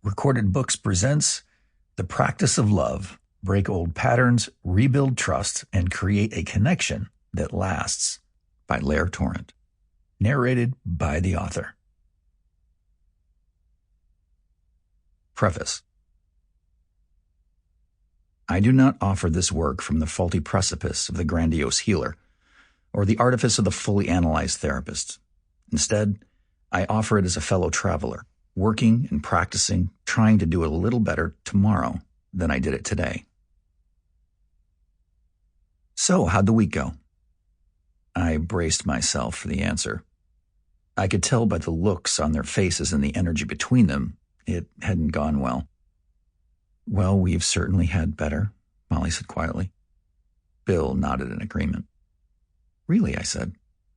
Recorded Books presents The Practice of Love. Break old patterns, rebuild trust, and create a connection that lasts by Lair Torrent. Narrated by the author. Preface. I do not offer this work from the faulty precipice of the grandiose healer or the artifice of the fully analyzed therapist. Instead, I offer it as a fellow traveler, working and practicing, trying to do it a little better tomorrow than I did it today. So, how'd the week go? I braced myself for the answer. I could tell by the looks on their faces and the energy between them, it hadn't gone well. Well, we've certainly had better, Molly said quietly. Bill nodded in agreement. Really, I said.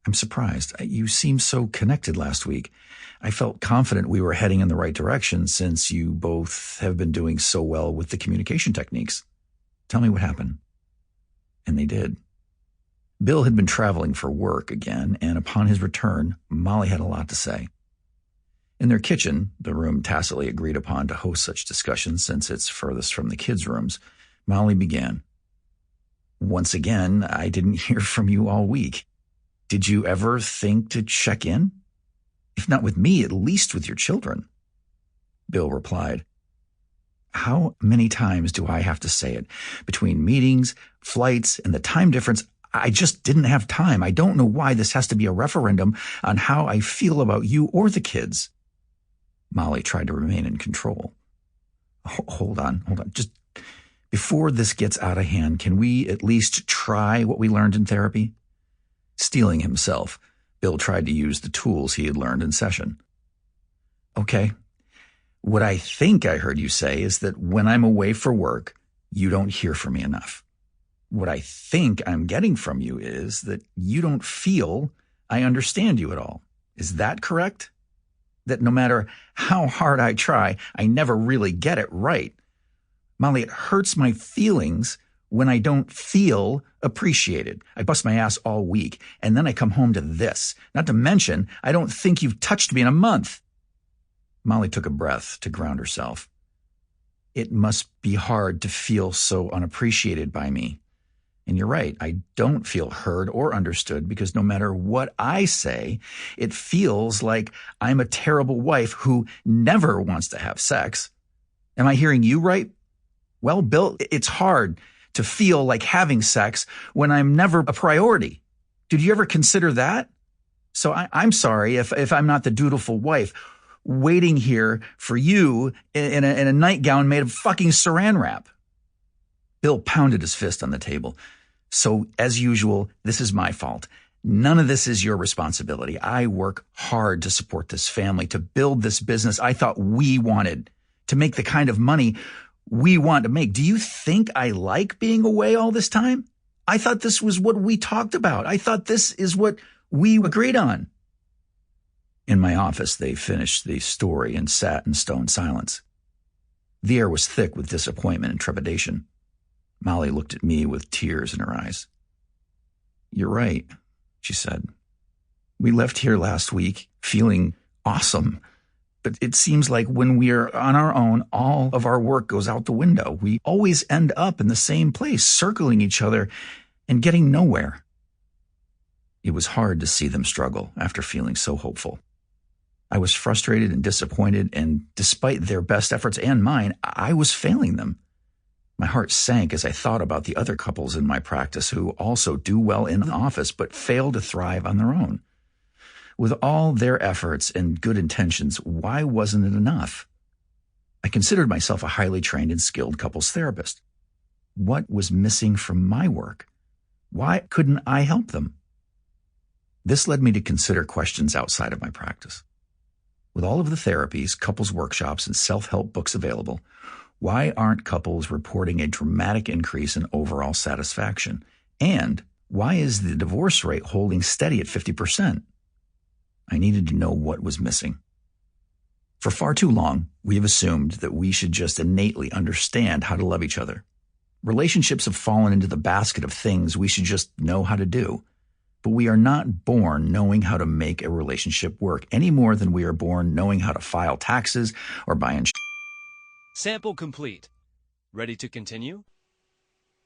I'm surprised. You seemed so connected last week. I felt confident we were heading in the right direction since you both have been doing so well with the communication techniques. Tell me what happened. And they did. Bill had been traveling for work again, and upon his return, Molly had a lot to say. In their kitchen, the room tacitly agreed upon to host such discussions since it's furthest from the kids' rooms, Molly began. Once again, I didn't hear from you all week. Did you ever think to check in? If not with me, at least with your children. Bill replied, How many times do I have to say it? Between meetings, flights, and the time difference, I just didn't have time. I don't know why this has to be a referendum on how I feel about you or the kids. Molly tried to remain in control. Hold on. Just before this gets out of hand, can we at least try what we learned in therapy? Steeling himself, Bill tried to use the tools he had learned in session. Okay. What I think I heard you say is that when I'm away for work, you don't hear from me enough. What I think I'm getting from you is that you don't feel I understand you at all. Is that correct? That no matter how hard I try, I never really get it right. Molly, it hurts my feelings when I don't feel appreciated. I bust my ass all week, and then I come home to this. Not to mention, I don't think you've touched me in a month. Molly took a breath to ground herself. It must be hard to feel so unappreciated by me. And you're right, I don't feel heard or understood because no matter what I say, it feels like I'm a terrible wife who never wants to have sex. Am I hearing you right? Well, Bill, it's hard to feel like having sex when I'm never a priority. Did you ever consider that? So I'm sorry if I'm not the dutiful wife waiting here for you in a nightgown made of fucking saran wrap. Bill pounded his fist on the table. So, as usual, this is my fault. None of this is your responsibility. I work hard to support this family, to build this business I thought we wanted, to make the kind of money we want to make. Do you think I like being away all this time? I thought this was what we talked about. I thought this is what we agreed on. In my office, they finished the story and sat in stone silence. The air was thick with disappointment and trepidation. Molly looked at me with tears in her eyes. You're right, she said. We left here last week feeling awesome. But it seems like when we are on our own, all of our work goes out the window. We always end up in the same place, circling each other and getting nowhere. It was hard to see them struggle after feeling so hopeful. I was frustrated and disappointed, and despite their best efforts and mine, I was failing them. My heart sank as I thought about the other couples in my practice who also do well in the office but fail to thrive on their own. With all their efforts and good intentions, why wasn't it enough? I considered myself a highly trained and skilled couples therapist. What was missing from my work? Why couldn't I help them? This led me to consider questions outside of my practice. With all of the therapies, couples workshops, and self-help books available, why aren't couples reporting a dramatic increase in overall satisfaction? And why is the divorce rate holding steady at 50%? I needed to know what was missing. For far too long, we have assumed that we should just innately understand how to love each other. Relationships have fallen into the basket of things we should just know how to do. But we are not born knowing how to make a relationship work any more than we are born knowing how to file taxes or buy insurance. Sample complete. Ready to continue?